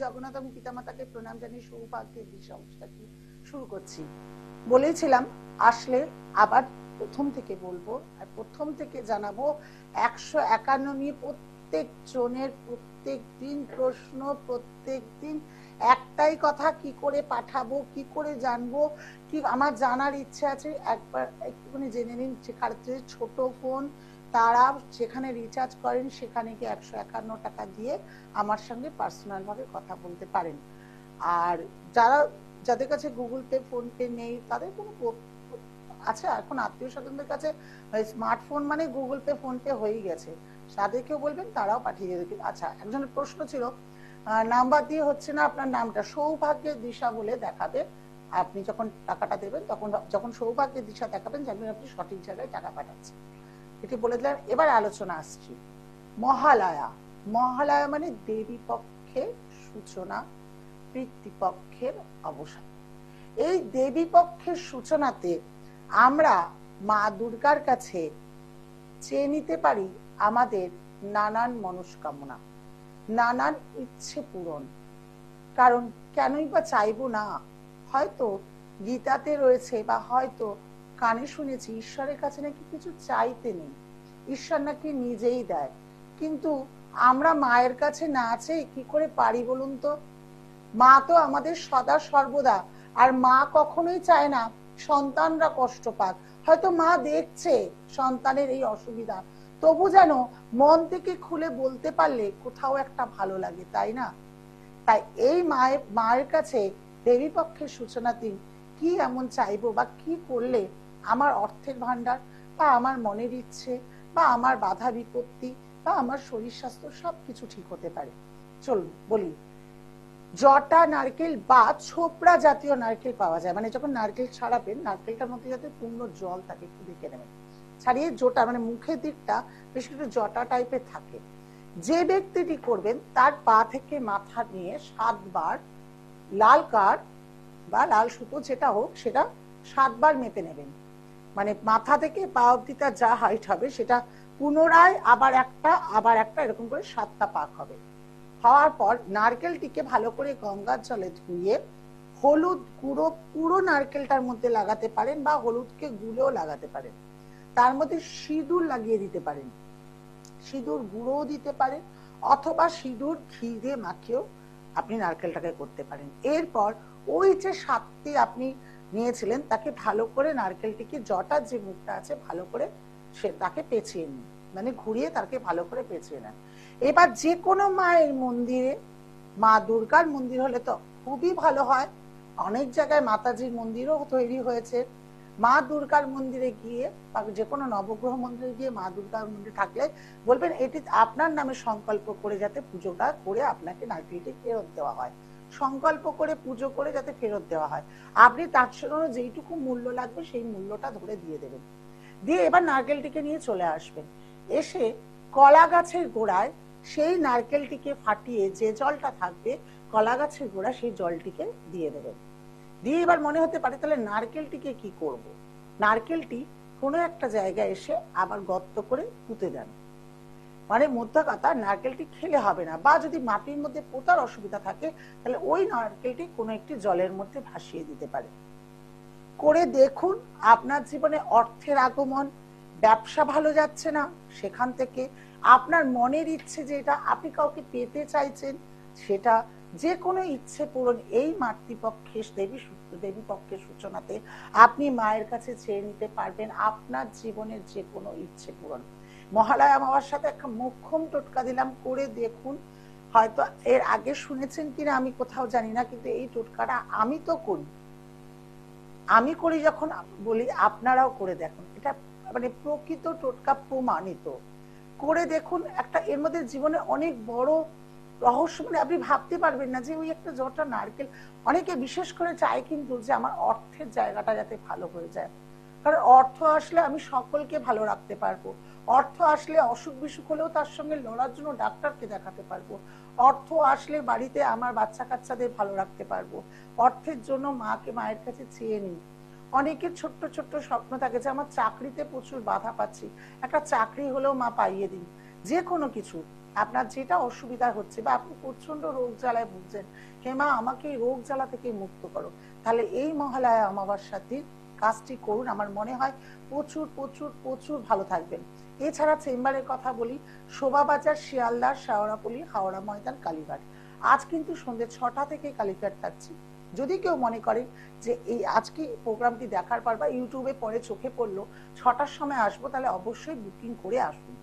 জগন্নাথ এবং পিতামাতাকে প্রণাম জানিয়ে সৌভাগ্যের দিশা অনুষ্ঠানটি শুরু করছি। বলেছিলাম আসলে আবার প্রথম থেকে বলবো, আর প্রথম থেকে জানাবো 151 নিয়ে প্রত্যেক জনের প্রত্যেক দিন প্রশ্ন, প্রত্যেক দিন একটাই কথা, কি করে পাঠাবো, কি করে জানবো, কি আমার জানার ইচ্ছে আছে। একবার একটুখানি জেনে নিন, যে ছোট ফোন তারা যেখানে রিচার্জ করেন সেখানে গিয়ে 151 টাকা দিয়ে আমার সঙ্গে পার্সোনাল ভাবে কথা বলতে পারেন। আর যাদের কাছে গুগল পে, ফোন পে নেই তাদের কোনো আচ্ছা, এখন আত্মীয় স্বজনদের কাছে স্মার্টফোন মানে গুগল পে, ফোন পে হয়ে গেছে, তাদেরকেও বলবেন তারাও পাঠিয়ে দেবে। আচ্ছা, একজনের প্রশ্ন ছিল নাম্বার দিয়ে হচ্ছে না, আপনার নামটা সৌভাগ্যের দিশা বলে দেখাবে। আপনি যখন টাকাটা দেবেন তখন যখন সৌভাগ্যের দিশা দেখাবেন জানবেন আপনি সঠিক জায়গায় টাকা পাঠাচ্ছেন। এটি বলে দিলেন। এবার আলোচনা আসছি মহালয়া। মহালয়া মানে দেবী পক্ষের সূচনা, পিতৃপক্ষের অবসান। এই দেবী পক্ষের সূচনাতে আমরা মা দুর্গার কাছে চেয়ে নিতে পারি আমাদের নানান মনস্কামনা, নানান ইচ্ছে পূরণ। কারণ কেনই বা চাইবো না? হয়তো গীতাতে রয়েছে বা হয়তো কানে শুনেছি ঈশ্বরের কাছে নাকি কিছু চাইতে নেই, ঈশ্বর নাকি নিজেই দেয়। কিন্তু আমরা মায়ের কাছে না চেয়ে কি করে পারি বলুন তো? মা তো আমাদের সদা সর্বদা, আর মা কখনোই চায় না সন্তানরা কষ্ট পাক। হয়তো মা দেখছে সন্তানের এই অসুবিধা, তবু যেন মন থেকে খুলে বলতে পারলে কোথাও একটা ভালো লাগে, তাই না? তাই এই মায়ের কাছে দেবী পক্ষের সূচনা দিন কি এমন চাইবো, বা কি করলে আমার অর্থের ভান্ডার, বা আমার মনের ইচ্ছে, বা আমার বাধা বিপত্তি, বা আমার শরীর স্বাস্থ্য সবকিছু ঠিক হতে পারে। চলুন বলি। জটা নারকেল বা ছোপড়া জাতীয় নারকেল পাওয়া যায়। মানে যখন নারকেল ছাড়াবেন, নারকেলটার মধ্যে যাতে পূর্ণ জল থাকে একটু দেখে নেবেন, ছাড়িয়ে জটা মানে মুখের দিকটা বেশ একটু জটা টাইপের থাকে। যে ব্যক্তিটি করবেন তার পা থেকে মাথা নিয়ে 7 বার লাল কাঠ বা লাল সুতো যেটা হোক সেটা 7 বার মেপে নেবেন। মানে মাথা থেকে পা অবধি তার যা হাইট হবে সেটা পুনরায় আবার একটা এরকম করে 7টা পাক হবে। হওয়ার পর নারকেলটিকে ভালো করে গঙ্গার জলে ধুয়ে হলুদ গুঁড়ো পুরো নারকেলটার মধ্যে লাগাতে পারেন, বা হলুদকে গুঁড়োও লাগাতে পারেন। তার মধ্যে সিঁদুর লাগিয়ে দিতে পারেন, সিঁদুর গুঁড়োও দিতে পারেন, অথবা সিঁদুর ঘি দিয়ে মাখিয়েও আপনি নারকেলটাকে করতে পারেন। এরপর ওই যে 7টি আপনি নিয়েছিলেন তাকে ভালো করে নারকেলটিকে জটার যে মুখটা আছে ভালো করে তাকে পেঁচিয়ে নিন, মানে ঘুরিয়ে তাকে ভালো করে পেঁচিয়ে নেন। এবার যে কোনো মায়ের মন্দিরে, মা দুর্গার মন্দির হলে তো খুবই ভালো হয়, অনেক জায়গায় মাতাজির মন্দিরও তৈরি হয়েছে। মা দুর্গার মন্দিরে গিয়ে বা যে কোনো নবগ্রহ মন্দিরে গিয়ে মা দুর্গার মন্দিরে থাকলে বলবেন এটি আপনার নামে সংকল্প করে যাতে পুজোটা করে আপনাকে নারকেলটি ফেরত দেওয়া হয়, সংকল্প করে পুজো করে যাতে ফেরত দেওয়া হয়। আপনি তার জন্য যেইটুকু মূল্য লাগবে সেই মূল্যটা ধরে দিয়ে দেবেন। দিয়ে এবার নারকেলটিকে নিয়ে চলে আসবেন, এসে কলা গাছের গোড়ায় সেই নারকেলটিকে ফাটিয়ে যে জলটা থাকবে কলা গাছের গোড়া সেই জলটিকে দিয়ে দেবেন। দিয়ে এবার মনে হতে পারে তাহলে নারকেলটিকে কি করব? নারকেলটি কোনো একটা জায়গায় এসে আবার গর্ত করে পুঁতে দেন। মানে মধ্যে কথা, নারকেলটি খেলে হবে না, বা যদি মাটির মধ্যে পোতার অসুবিধা থাকে তাহলে ওই নারকেলটি কোনো একটি জলের মধ্যে ভাসিয়ে দিতে পারে। করে দেখুন আপনার জীবনে অর্থের আগমন, ব্যবসা ভালো যাচ্ছে না সেখান থেকে আপনার মনের ইচ্ছে যেটা আপনি কাউকে পেতে চাইছেন সেটা, যে কোনো ইচ্ছে পূরণ এই মাতৃপক্ষে দেবী পক্ষের সূচনাতে আপনি মায়ের কাছে চেয়ে নিতে পারবেন আপনার জীবনের যে কোনো ইচ্ছে পূরণ। মহালয়া অমাবস্যার সাথে একটা মোক্ষম টোটকা দিলাম, করে দেখুন। হয়তো এর আগে শুনেছেন কিনা আমি কোথাও জানি না, কিন্তু এই টোটকাটা আমি তো করি, আমি করি যখন বলি আপনারাও করে দেখুন। এটা মানে প্রকৃত টোটকা, প্রমাণিত। করে দেখুন, একটা এর মধ্যে জীবনে অনেক বড় রহস্য, মানে আপনি ভাবতে পারবেন না যে ওই একটা জটা নারকেল। অনেকে বিশেষ করে চায় কিন্তু যে আমার অর্থের জায়গাটা যাতে ভালো হয়ে যায়, কারণ অর্থ আসলে আমি সকলকে ভালো রাখতে পারবো, অর্থ আসলে অসুখ বিসুখ হলেও তার সঙ্গে লড়ার জন্য ডাক্তারকে দেখাতে পারবো, অর্থ আসলে বাড়িতে আমার বাচ্চা কাচ্চাদের ভালো রাখতে পারবো, অর্থের জন্য মায়ের কাছে চেয়ে নিই। অনেকের ছোট্ট ছোট্ট স্বপ্ন থাকে যে আমার চাকরিতে প্রচুর বাধা পাচ্ছি, একটা চাকরি হলেও মা পাইয়ে দিন। যে কোনো কিছু আপনার যেটা অসুবিধা হচ্ছে বা আপনি প্রচন্ড রোগ জ্বালায় ভুগছেন, হেমা আমাকে এই রোগ জ্বালা থেকে মুক্ত করো, তাহলে এই মহালয়া অমাবস্যার দিন কাজটি করুন। আমার মনে হয় প্রচুর প্রচুর প্রচুর ভালো থাকবেন। এছাড়া চেম্বারের কথা বলি, শোভাবাজার, শিয়ালদার, শেওড়াপল্লী, হাওড়া ময়দান, কালীঘাট। আজ কিন্তু সন্ধ্যে 6টা থেকে কালীঘাট থাকছি। যদি কেউ মনে করেন যে এই আজকে প্রোগ্রামটি দেখার পর বা ইউটিউবে পরে চোখে পড়লো 6টার সময় আসবো, তাহলে অবশ্যই বুকিং করে আসুন।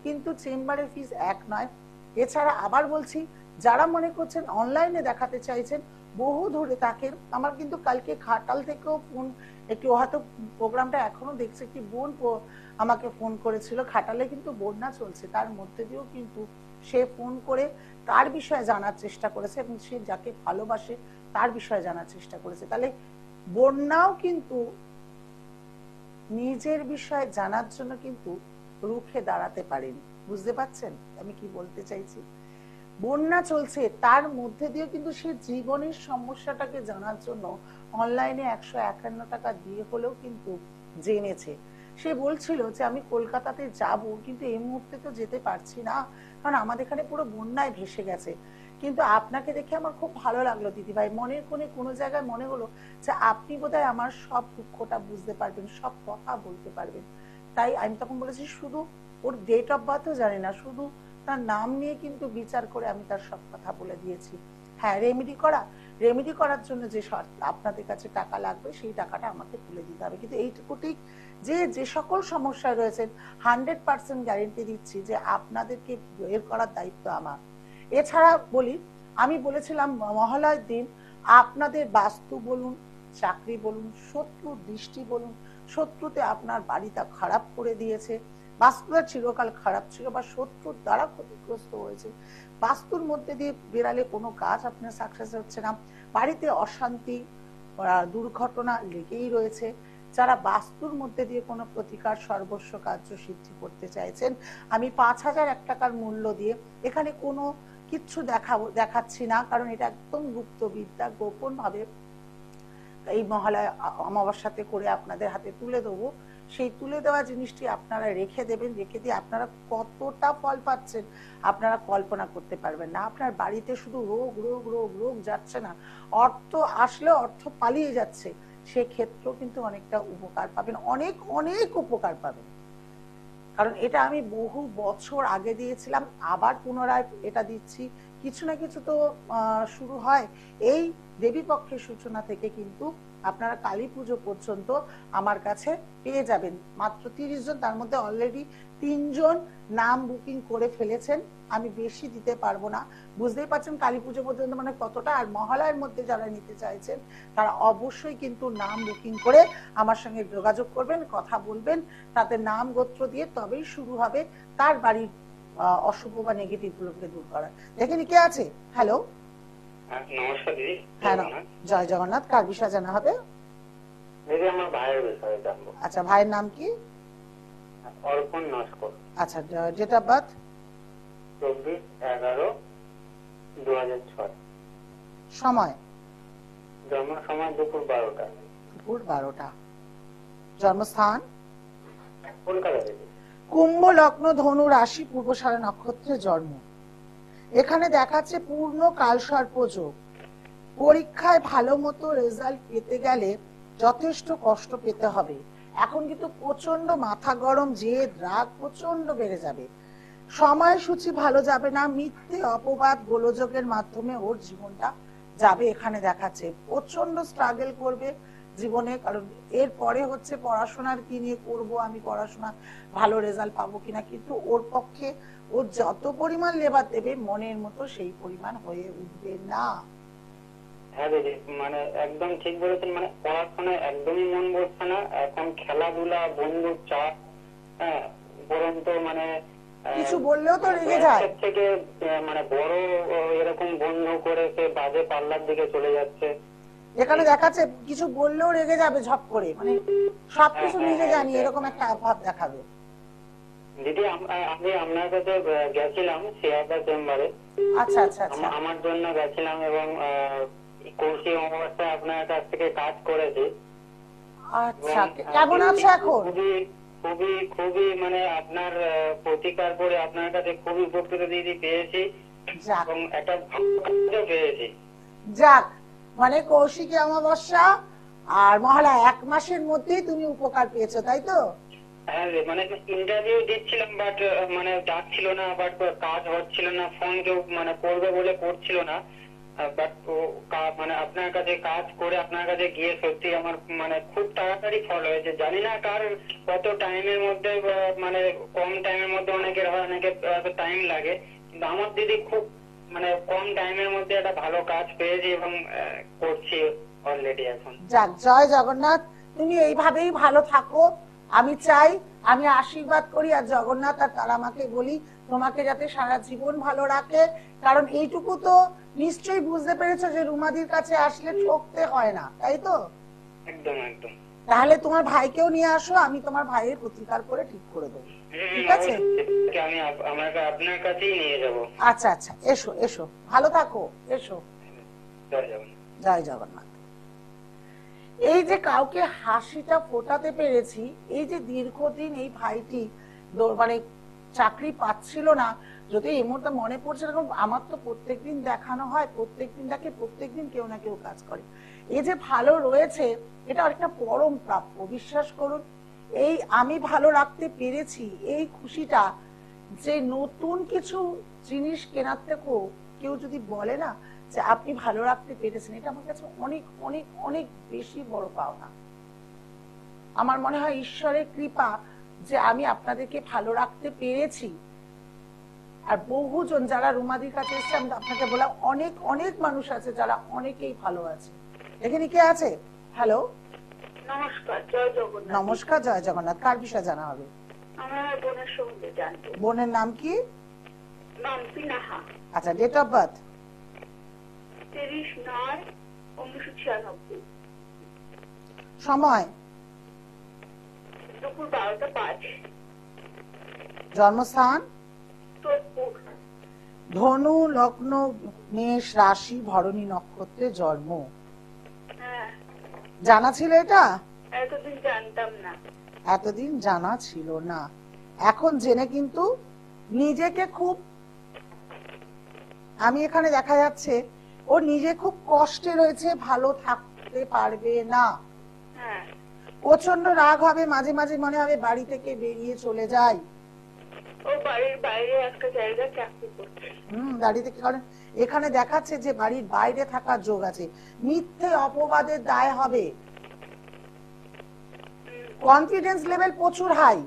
কিন্তু চেম্বারের ফিস এক নয়। এছাড়া আবার বলছি, যারা মনে করছেন অনলাইনে দেখাতে চাইছেন বহু ধরে থাকেন, আমার কিন্তু কালকে ঘাটাল থেকেও ফোন, একটু হয়তো প্রোগ্রামটা এখনো দেখছে, একটি বোন আমাকে ফোন করেছিল। ঘাটালে কিন্তু বন্যা চলছে, তার মধ্যে দিয়েও কিন্তু সে ফোন করে তার বিষয়ে জানার চেষ্টা করেছে এবং সে যাকে ভালোবাসে তার বিষয়ে জানার চেষ্টা করেছে। তাহলে বন্যাও কিন্তু নিজের বিষয়ে জানার জন্য কিন্তু রুখে দাঁড়াতে পারেনি। বুঝতে পারছেন আমি কি বলতে চাইছি? বন্যা চলছে, তার মধ্যে দিয়ে কিন্তু সে জীবনের সমস্যাটাকে জানার জন্য অনলাইনে 151 টাকা দিয়ে হলেও কিন্তু জেনেছে। সে বলছিল যে আমি কলকাতাতে যাব, কিন্তু এই মুহূর্তে তো যেতে পারছি না, কারণ আমাদের এখানে পুরো বন্যায় ভেসে গেছে। কিন্তু আপনাকে দেখে আমার খুব ভালো লাগলো দিদিভাই, মনের কোণে কোনো জায়গায় মনে হলো যে আপনি বোধহয় আমার সব দুঃখটা বুঝতে পারবেন, সব কথা বলতে পারবেন। তাই আমি তখন বলেছি শুধু ওর ডেট অফ বার্থও জানি না, শুধু তার নাম নিয়ে কিন্তু বিচার করে আমি তার সব কথা বলে দিয়েছি। হ্যাঁ, রেমেডি করার জন্য যে আপনাদের কাছে টাকা লাগবে সেই টাকাটা আমাকে তুলে দিতে হবে। কিন্তু এইটুকু ঠিক যে সকল সমস্যায় রয়েছেন 100% গ্যারেন্টি দিচ্ছি যে আপনাদেরকে বের করার দায়িত্ব আমার। এছাড়া বলি, আমি বলেছিলাম মহালয়ার দিন আপনাদের বাস্তু বলুন, চাকরি বলুন, শত্রু দৃষ্টি বলুন, শত্রুতে আপনার বাড়িটা খারাপ করে দিয়েছে, বাস্তুটা চিরকাল খারাপ ছিল বা শত্রুর দ্বারা ক্ষতিগ্রস্ত হয়েছে, বাস্তুর মধ্যে দিয়ে বেরালে কোনো কাজ আপনার সাকসেস হচ্ছে না, বাড়িতে অশান্তি দুর্ঘটনা লেগেই রয়েছে, যারা বাস্তুর মধ্যে দিয়ে কোনো প্রতিকার সর্বস্ব কার্য সিদ্ধি করতে চাইছেন, আমি 5,001 টাকার মূল্য দিয়ে এখানে কোনো কিচ্ছু দেখাচ্ছি না, কারণ এটা একদম গুপ্ত বিদ্যা, গোপন ভাবে এই মহালয়া অমাবস্যাতে করে আপনাদের হাতে তুলে দেবো। সেই তুলে দেওয়া জিনিসটি আপনারা রেখে দেবেন, রেখে দিয়ে আপনারা কতটা ফল পাচ্ছেন আপনারা কল্পনা করতে পারবেন না। আপনার বাড়িতে শুধু রোগ রোগ রোগ রোগ যাচ্ছে না, অর্থ আসলে অর্থ পালিয়ে যাচ্ছে, সেক্ষেত্রেও কিন্তু অনেকটা উপকার পাবেন, অনেক অনেক উপকার পাবেন। কারণ এটা আমি বহু বছর আগে দিয়েছিলাম, আবার পুনরায় এটা দিচ্ছি। কিছু না কিছু তো শুরু হয়। এই দেবী পক্ষের সূচনা থেকে কিন্তু আপনারা কালী পুজো পর্যন্ত আমার কাছে পেয়ে যাবেন। মাত্র 30 জন, তার মধ্যে অলরেডি 3 জন নাম বুকিং করে ফেলেছেন। আমি বেশি দিতে পারবো না, বুঝতেই পারছেন কালী পুজো পর্যন্ত মানে কতটা। আর মহালয়ার মধ্যে যারা নিতে চাইছেন তারা অবশ্যই কিন্তু নাম বুকিং করে আমার সঙ্গে যোগাযোগ করবেন, কথা বলবেন, তাতে নাম গোত্র দিয়ে তবেই শুরু হবে তার বাড়ির অশুভ বা নেগেটিভ গুলোকে দূর করা। দেখেনি কে আছে? হ্যালো, নমস্কার দিদি। হ্যাঁ, জয় জগন্নাথ। কার বিষয়ে জানা হবে? দিদি আমার ভাইয়ের বিষয়ে জানবো। আচ্ছা, ভাইয়ের নাম কি? অর্পণ নস্কর। আচ্ছা, ডেট অফ বার্থ? 24/11/2006। সময়? জন্ম সময় দুপুর 12টা। দুপুর 12টা। জন্মস্থান? কলকাতা থেকে। কুম্ভ লগ্ন, ধনু রাশি, পূর্বশারা নক্ষত্রে জন্ম। এখানে দেখাচ্ছে পূর্ণ কালসর্প যোগ। পরীক্ষায় ভালো মতো রেজাল্ট পেতে গেলে যথেষ্ট কষ্ট পেতে হবে। এখন কিন্তু প্রচন্ড মাথা গরম, জেদ রাগ প্রচন্ড বেড়ে যাবে। সময়সূচি ভালো যাবে না, মিথ্যে অপবাদ গোলযোগের মাধ্যমে ওর জীবনটা যাবে। এখানে দেখাচ্ছে প্রচন্ড স্ট্রাগল করবে জীবনে, কারণ এর পরে হচ্ছে পড়াশোনার কি নিয়ে করব, আমি পড়াশোনা ভালো রেজাল্ট পাবো কিনা, কিন্তু ওর পক্ষে ওর যত পরিমাণ লেবার দেবে মনের মতো সেই পরিমাণ হয়ে উঠবে না। হ্যাঁ দিদি, মানে একদম ঠিক বলেছেন। মানে পড়াশোনায় একদমই মন বসছে না, এখন খেলাধুলা, বন্ধুর চাপ, হ্যাঁ, বরঞ্চ মানে কিছু বললেও তো রেগে যায়। থেকে মানে বড় এরকম বন্ধু করে সে বাজে পাল্লার দিকে চলে যাচ্ছে। এখানে দেখাচ্ছে কিছু বললেও রেগে যাবে ঝপ করে, মানে সবকিছু নিজে জানি এরকম একটা ভাব দেখাবে। দিদি আমি আপনার কাছে গেছিলাম শিয়ালদা চেম্বারে। আচ্ছা আচ্ছা আচ্ছা, আমার জন্য গেছিলাম এবং কৌশিক অমাবস্যায় আপনার কাছ থেকে কাজ করেছি। আচ্ছা, কেমন আছে এখন? খুবই খুবই মানে আপনার প্রতিকার করে আপনার কাছে খুবই উপকৃত দিদি পেয়েছি যাক এবং একটা ভালো কাজও পেয়েছি। যাক, মানে কৌশিকী অমাবস্যা আর মহালয়া 1 মাসের মধ্যেই তুমি উপকার পেয়েছো, তাই তো? হ্যাঁ রে, মানে ইন্টারভিউ দিচ্ছিলাম বাট মানে ডাকছিল না, বাট কাজ হচ্ছিল না, ফোন কেউ মানে করবে বলে করছিল না, বাট মানে আপনার কাছে কাজ করে আপনার কাছে গিয়ে সত্যি আমার মানে খুব তাড়াতাড়ি ফল হয়েছে। জানি না কার কত টাইমের মধ্যে মানে কম টাইমের মধ্যে অনেকের হয়, অনেকের টাইম লাগে, কিন্তু আমার দিদি খুব মানে কম টাইমের মধ্যে একটা ভালো কাজ পেয়েছি এবং করছি অলরেডি এখন। যাক, জয় জগন্নাথ। তুমি এইভাবেই ভালো থাকো, আমি চাই, আমি আশীর্বাদ করি, আর জগন্নাথ আর তারামাকে বলি তোমাকে যাতে সারা জীবন ভালো রাখে। কারণ এইটুকু তো নিশ্চয়ই বুঝতে পেরেছো যে রুমাদির কাছে আসলে ঠকতে হয় না, তাই তো? একদম একদম। তাহলে তোমার ভাইকেও নিয়ে আসো, আমি তোমার ভাইয়ের প্রতিকার করে ঠিক করে দেবো, ঠিক আছে? আমি আপনার কাছেই নিয়ে যাব। আচ্ছা আচ্ছা, এসো এসো, ভালো থাকো, এসো। জয় জগন্নাথ। জয় জগন্নাথ। এই যে কাউকে হাসিটা ফোটাতে পেরেছি, এই যে দীর্ঘদিন এই ভাইটি মানে চাকরি পাচ্ছিল না, যদি এই মুহূর্তে মনে পড়ছে, এরকম আমার তো প্রত্যেকদিন দেখানো হয়, প্রত্যেকদিন দেখে, প্রত্যেকদিন কেউ না কেউ কাজ করে, এই যে ভালো রয়েছে, এটা একটা পরম প্রাপ্য, বিশ্বাস করুন। এই আমি ভালো রাখতে পেরেছি, এই খুশিটা, যে নতুন কিছু জিনিস কেনার থেকেও কেউ যদি বলে না যে আপনি ভালো রাখতে পেরেছেন, এটা আমার কাছে অনেক অনেক অনেক বেশি বড় পাওনা। আমার মনে হয় ঈশ্বরের কৃপা যে আমি আপনাদেরকে ভালো রাখতে পেরেছি। আর বহুজন যারা রুমাদির কাছে এসেছে, আমি আপনাকে বললাম অনেক অনেক মানুষ আছে যারা অনেকেই ভালো আছে। এখানে কে আছে? হ্যালো, নমস্কার, জয় জগন্নাথ। নমস্কার, জয় জগন্নাথ। কার বিষয়ে জানা হবে? আমার বোনের সম্বন্ধে জানবো। বোনের নাম কি? নাম পিনাহা। আচ্ছা, ডেট অফ বার্থ? 23/9/1996। সময়? দুপুর 12টা 5। জন্মস্থান? সোদপুর। ধনু লগ্ন, মেষ রাশি, ভরণী নক্ষত্রে জন্ম। হ্যাঁ। জানা ছিল এটা? এতদিন জানতাম না। এতদিন জানা ছিল না, এখন জেনে কিন্তু নিজেকে খুব, আমি এখানে দেখা যাচ্ছে ও নিজে খুব কষ্টে রয়েছে, ভালো থাকতে পারবে না, হ্যাঁ। প্রচন্ড রাগ হবে, মাঝে মাঝে মনে হবে বাড়ি থেকে বেরিয়ে চলে যায়। ও বাড়ির বাইরে একটা জায়গায় চাকরি করছে। বাড়ি থেকে, কারণ এখানে দেখাচ্ছে যে বাড়ির বাইরে থাকার যোগ আছে, মিথ্যে অপবাদের দায় হবে। কনফিডেন্স লেভেল প্রচুর হাই,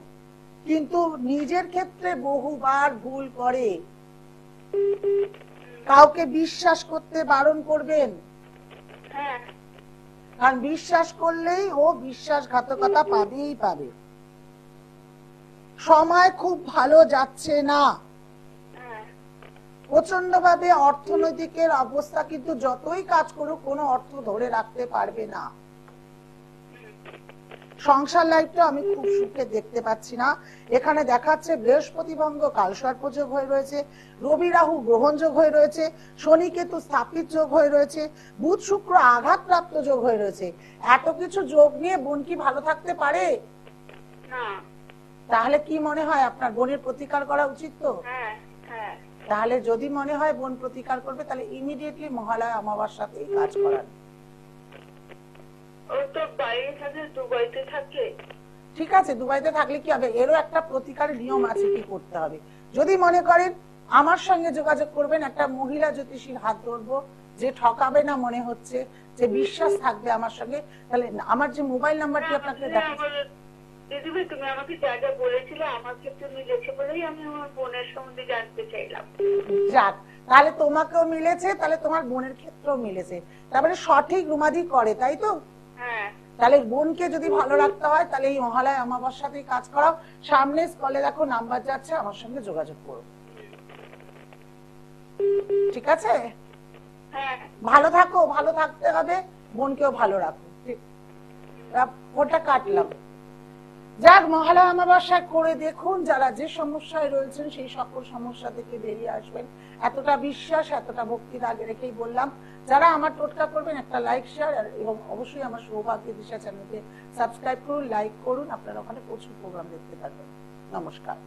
কিন্তু নিজের ক্ষেত্রে বহুবার ভুল করে। কাউকে বিশ্বাস করতে বারণ করবেন, হ্যাঁ। কারণ বিশ্বাস করলেই ও বিশ্বাসঘাতকতা পাবেই পাবে। সময় খুব ভালো যাচ্ছে না, হ্যাঁ। প্রচন্ড ভাবে অর্থনৈতিকের অবস্থা, কিন্তু যতই কাজ করুক কোনো অর্থ ধরে রাখতে পারবে না। সংসার লাইফটা আমি খুব সুখে দেখতে পাচ্ছি না। এখানে দেখাচ্ছে বৃহস্পতি ভঙ্গ কালসর্প যোগ হয়ে রয়েছে, রবি রাহু গ্রহণ যোগ হয়ে রয়েছে, শনি কেতু স্থাপিত যোগ হয়ে রয়েছে, বুধ শুক্র আঘাতপ্রাপ্ত যোগ হয়ে রয়েছে। এত কিছু যোগ নিয়ে বোন কি ভালো থাকতে পারে? না। তাহলে কি মনে হয় আপনার বোনের প্রতিকার করা উচিত? তো হ্যাঁ, হ্যাঁ। তাহলে যদি মনে হয় বোন প্রতিকার করবে, তাহলে ইমিডিয়েটলি মহালয়া অমাবস্যাতে এই কাজ করান। ও তো বাইরে থাকে, দুবাইতে থাকে। ঠিক আছে, দুবাইতে থাকলে কি হবে, এরও একটা প্রতিকারের নিয়ম আছে কি করতে হবে। যদি মনে করেন আমার সঙ্গে যোগাযোগ করবেন, একটা মহিলা জ্যোতিষীর হাত ধরবো, যে ঠকাবে না মনে হচ্ছে, যে বিশ্বাস থাকবে আমার সঙ্গে, তাহলে আমার যে মোবাইল নাম্বারটি আপনাকে দেখাচ্ছি। দিদিভাই, তুমি আমাকে যা যা বলেছিলে আমার ক্ষেত্রে মিলেছে বলেই আমি আমার বোনের সম্বন্ধে জানতে চাইলাম। যাক, তাহলে তোমাকেও মিলেছে, তাহলে তোমার বোনের ক্ষেত্রেও মিলেছে, তারপরে সঠিক রুমাদি করে, তাই তো? হ্যাঁ। তাহলে বোনকে যদি ভালো রাখতে হয়, তাহলে এই মহালয়া অমাবস্যাতেই কাজ করাও। সামনে স্কলে দেখো নাম্বার যাচ্ছে, আমার সঙ্গে যোগাযোগ করো, ঠিক আছে? হ্যাঁ। ভালো থাকো, ভালো থাকতে হবে, বোনকেও ভালো রাখো। ওটা কাটলাম। যাক, মহালয়া অমাবস্যায় করে দেখুন, যারা যে সমস্যায় রয়েছেন সেই সকল সমস্যা থেকে বেরিয়ে আসবেন, এতটা বিশ্বাস, এতটা ভক্তির আগে রেখেই বললাম। যারা আমার টোটকা করবেন, একটা লাইক, শেয়ার এবং অবশ্যই আমার সৌভাগ্য দিশা চ্যানেলকে সাবস্ক্রাইব করুন, লাইক করুন। আপনারা ওখানে প্রচুর প্রোগ্রাম দেখতে পারবেন। নমস্কার।